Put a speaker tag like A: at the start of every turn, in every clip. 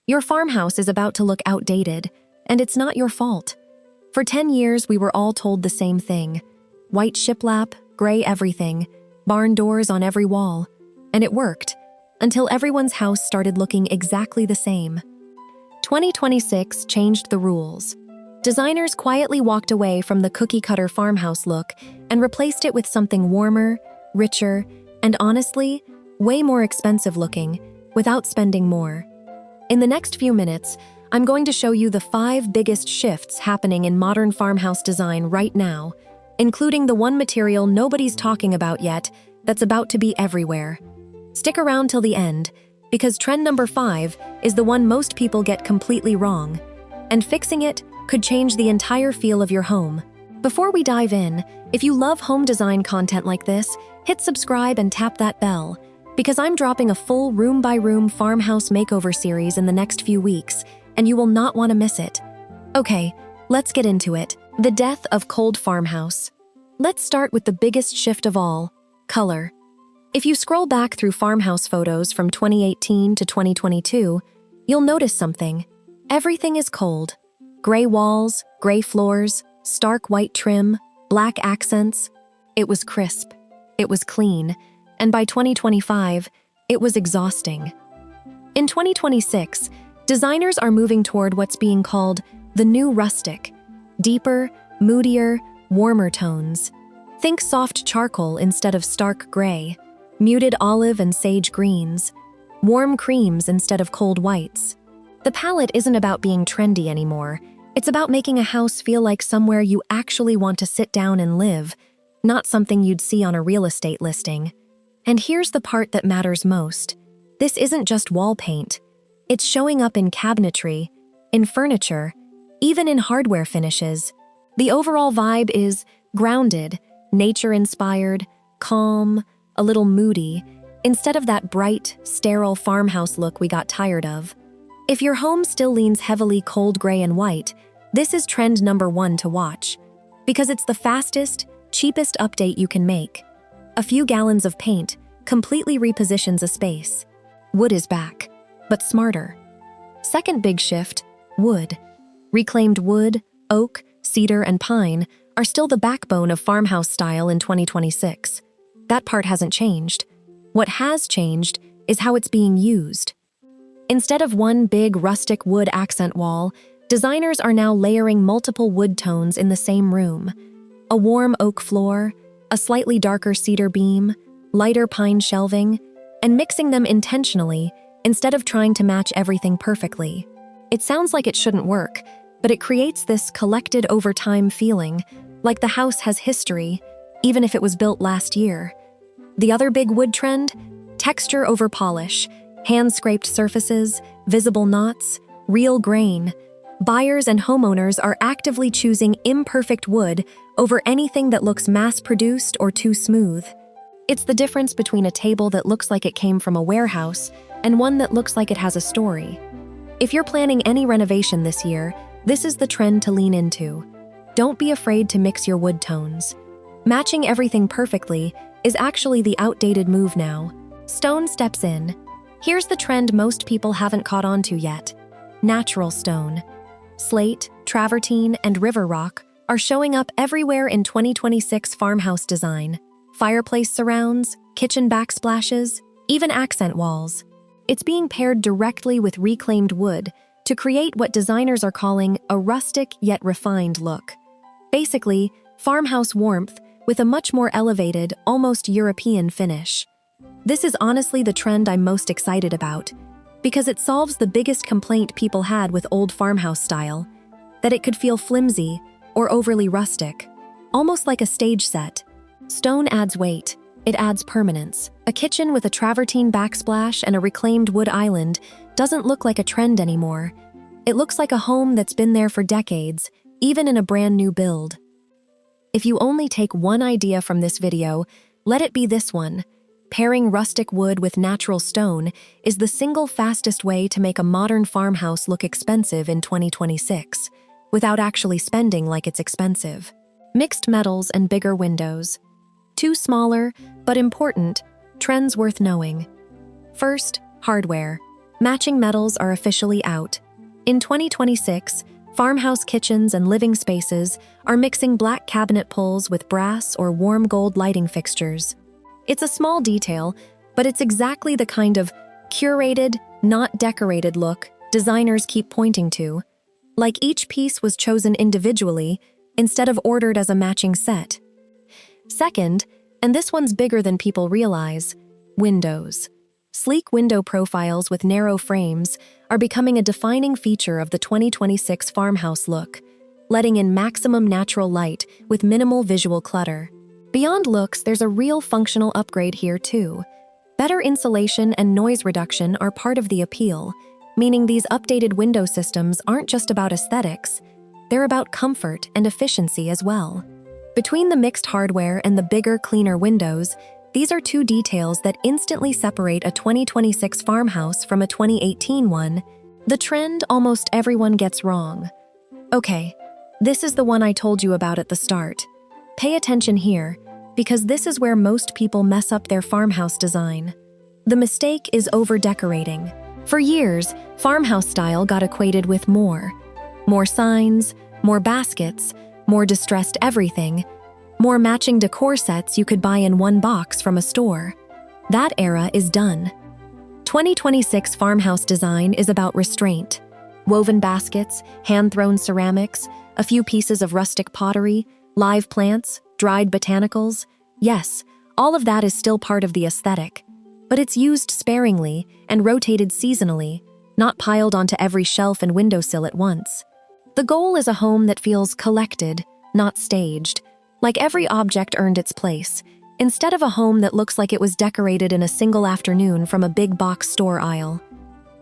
A: Your farmhouse is about to look outdated, and it's not your fault. For 10 years, we were all told the same thing. White shiplap, gray everything, barn doors on every wall. And it worked, until everyone's house started looking exactly the same. 2026 changed the rules. Designers quietly walked away from the cookie-cutter farmhouse look and replaced it with something warmer, richer, and honestly, way more expensive looking, without spending more. In the next few minutes, I'm going to show you the 5 biggest shifts happening in modern farmhouse design right now, including the one material nobody's talking about yet that's about to be everywhere. Stick around till the end, because trend number 5 is the one most people get completely wrong, and fixing it could change the entire feel of your home. Before we dive in, if you love home design content like this, hit subscribe and tap that bell, because I'm dropping a full room-by-room farmhouse makeover series in the next few weeks, and you will not want to miss it. Okay, let's get into it. The death of cold farmhouse. Let's start with the biggest shift of all, color. If you scroll back through farmhouse photos from 2018 to 2022, you'll notice something. Everything is cold. Gray walls, gray floors, stark white trim, black accents. It was crisp. It was clean. And by 2025, it was exhausting. In 2026, designers are moving toward what's being called the new rustic. Deeper, moodier, warmer tones. Think soft charcoal instead of stark gray, muted olive and sage greens, warm creams instead of cold whites. The palette isn't about being trendy anymore. It's about making a house feel like somewhere you actually want to sit down and live, not something you'd see on a real estate listing. And here's the part that matters most. This isn't just wall paint. It's showing up in cabinetry, in furniture, even in hardware finishes. The overall vibe is grounded, nature-inspired, calm, a little moody, instead of that bright, sterile farmhouse look we got tired of. If your home still leans heavily cold gray and white, this is trend number 1 to watch, because it's the fastest, cheapest update you can make. A few gallons of paint completely repositions a space. Wood is back, but smarter. Second big shift, wood. Reclaimed wood, oak, cedar, and pine are still the backbone of farmhouse style in 2026. That part hasn't changed. What has changed is how it's being used. Instead of one big rustic wood accent wall, designers are now layering multiple wood tones in the same room. A warm oak floor, a slightly darker cedar beam, lighter pine shelving, and mixing them intentionally instead of trying to match everything perfectly. It sounds like it shouldn't work, but it creates this collected over time feeling, like the house has history, even if it was built last year. The other big wood trend? Texture over polish, hand-scraped surfaces, visible knots, real grain. Buyers and homeowners are actively choosing imperfect wood over anything that looks mass-produced or too smooth. It's the difference between a table that looks like it came from a warehouse and one that looks like it has a story. If you're planning any renovation this year, this is the trend to lean into. Don't be afraid to mix your wood tones. Matching everything perfectly is actually the outdated move now. Stone steps in. Here's the trend most people haven't caught on to yet. Natural stone. Slate, travertine, and river rock are showing up everywhere in 2026 farmhouse design. Fireplace surrounds, kitchen backsplashes, even accent walls. It's being paired directly with reclaimed wood to create what designers are calling a rustic yet refined look. Basically, farmhouse warmth with a much more elevated, almost European finish. This is honestly the trend I'm most excited about, because it solves the biggest complaint people had with old farmhouse style, that it could feel flimsy or overly rustic, almost like a stage set. Stone adds weight, it adds permanence. A kitchen with a travertine backsplash and a reclaimed wood island doesn't look like a trend anymore. It looks like a home that's been there for decades, even in a brand new build. If you only take one idea from this video, let it be this one. Pairing rustic wood with natural stone is the single fastest way to make a modern farmhouse look expensive in 2026, without actually spending like it's expensive. Mixed metals and bigger windows. Two smaller, but important, trends worth knowing. First, hardware. Matching metals are officially out. In 2026, farmhouse kitchens and living spaces are mixing black cabinet pulls with brass or warm gold lighting fixtures. It's a small detail, but it's exactly the kind of curated, not decorated look designers keep pointing to. Like each piece was chosen individually instead of ordered as a matching set. Second, and this one's bigger than people realize, windows. Sleek window profiles with narrow frames are becoming a defining feature of the 2026 farmhouse look, letting in maximum natural light with minimal visual clutter. Beyond looks, there's a real functional upgrade here too. Better insulation and noise reduction are part of the appeal, meaning these updated window systems aren't just about aesthetics, they're about comfort and efficiency as well. Between the mixed hardware and the bigger, cleaner windows, these are two details that instantly separate a 2026 farmhouse from a 2018 one, the trend almost everyone gets wrong. Okay, this is the one I told you about at the start. Pay attention here, because this is where most people mess up their farmhouse design. The mistake is over-decorating. For years, farmhouse style got equated with more. More signs, more baskets, more distressed everything, more matching decor sets you could buy in one box from a store. That era is done. 2026 farmhouse design is about restraint. Woven baskets, hand-thrown ceramics, a few pieces of rustic pottery, live plants, dried botanicals. Yes, all of that is still part of the aesthetic, but it's used sparingly and rotated seasonally, not piled onto every shelf and windowsill at once. The goal is a home that feels collected, not staged, like every object earned its place, instead of a home that looks like it was decorated in a single afternoon from a big box store aisle.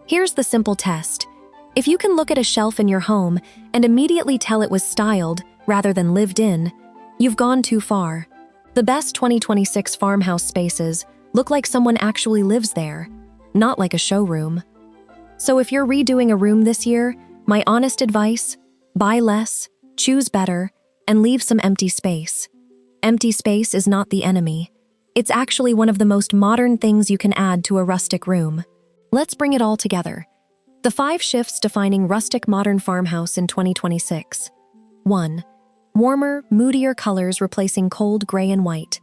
A: Here's the simple test. If you can look at a shelf in your home and immediately tell it was styled rather than lived in, you've gone too far. The best 2026 farmhouse spaces look like someone actually lives there, not like a showroom. So if you're redoing a room this year, my honest advice, buy less, choose better, and leave some empty space. Empty space is not the enemy. It's actually one of the most modern things you can add to a rustic room. Let's bring it all together. The 5 shifts defining rustic modern farmhouse in 2026. 1. Warmer, moodier colors replacing cold gray and white.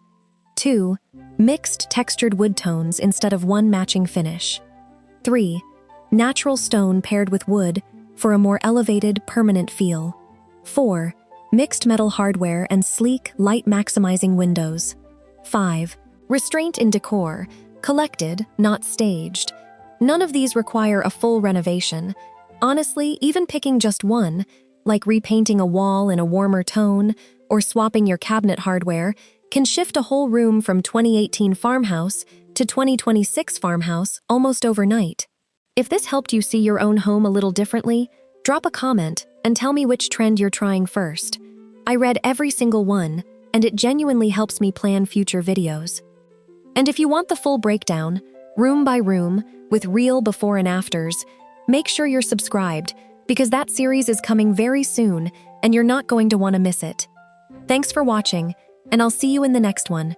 A: 2. Mixed textured wood tones instead of one matching finish. 3. Natural stone paired with wood for a more elevated, permanent feel. 4. Mixed metal hardware and sleek, light-maximizing windows. 5. Restraint in decor, collected, not staged. None of these require a full renovation. Honestly, even picking just one, like repainting a wall in a warmer tone or swapping your cabinet hardware, can shift a whole room from 2018 farmhouse to 2026 farmhouse almost overnight. If this helped you see your own home a little differently, drop a comment and tell me which trend you're trying first. I read every single one, and it genuinely helps me plan future videos. And if you want the full breakdown, room by room, with real before and afters, make sure you're subscribed, because that series is coming very soon, and you're not going to want to miss it. Thanks for watching, and I'll see you in the next one.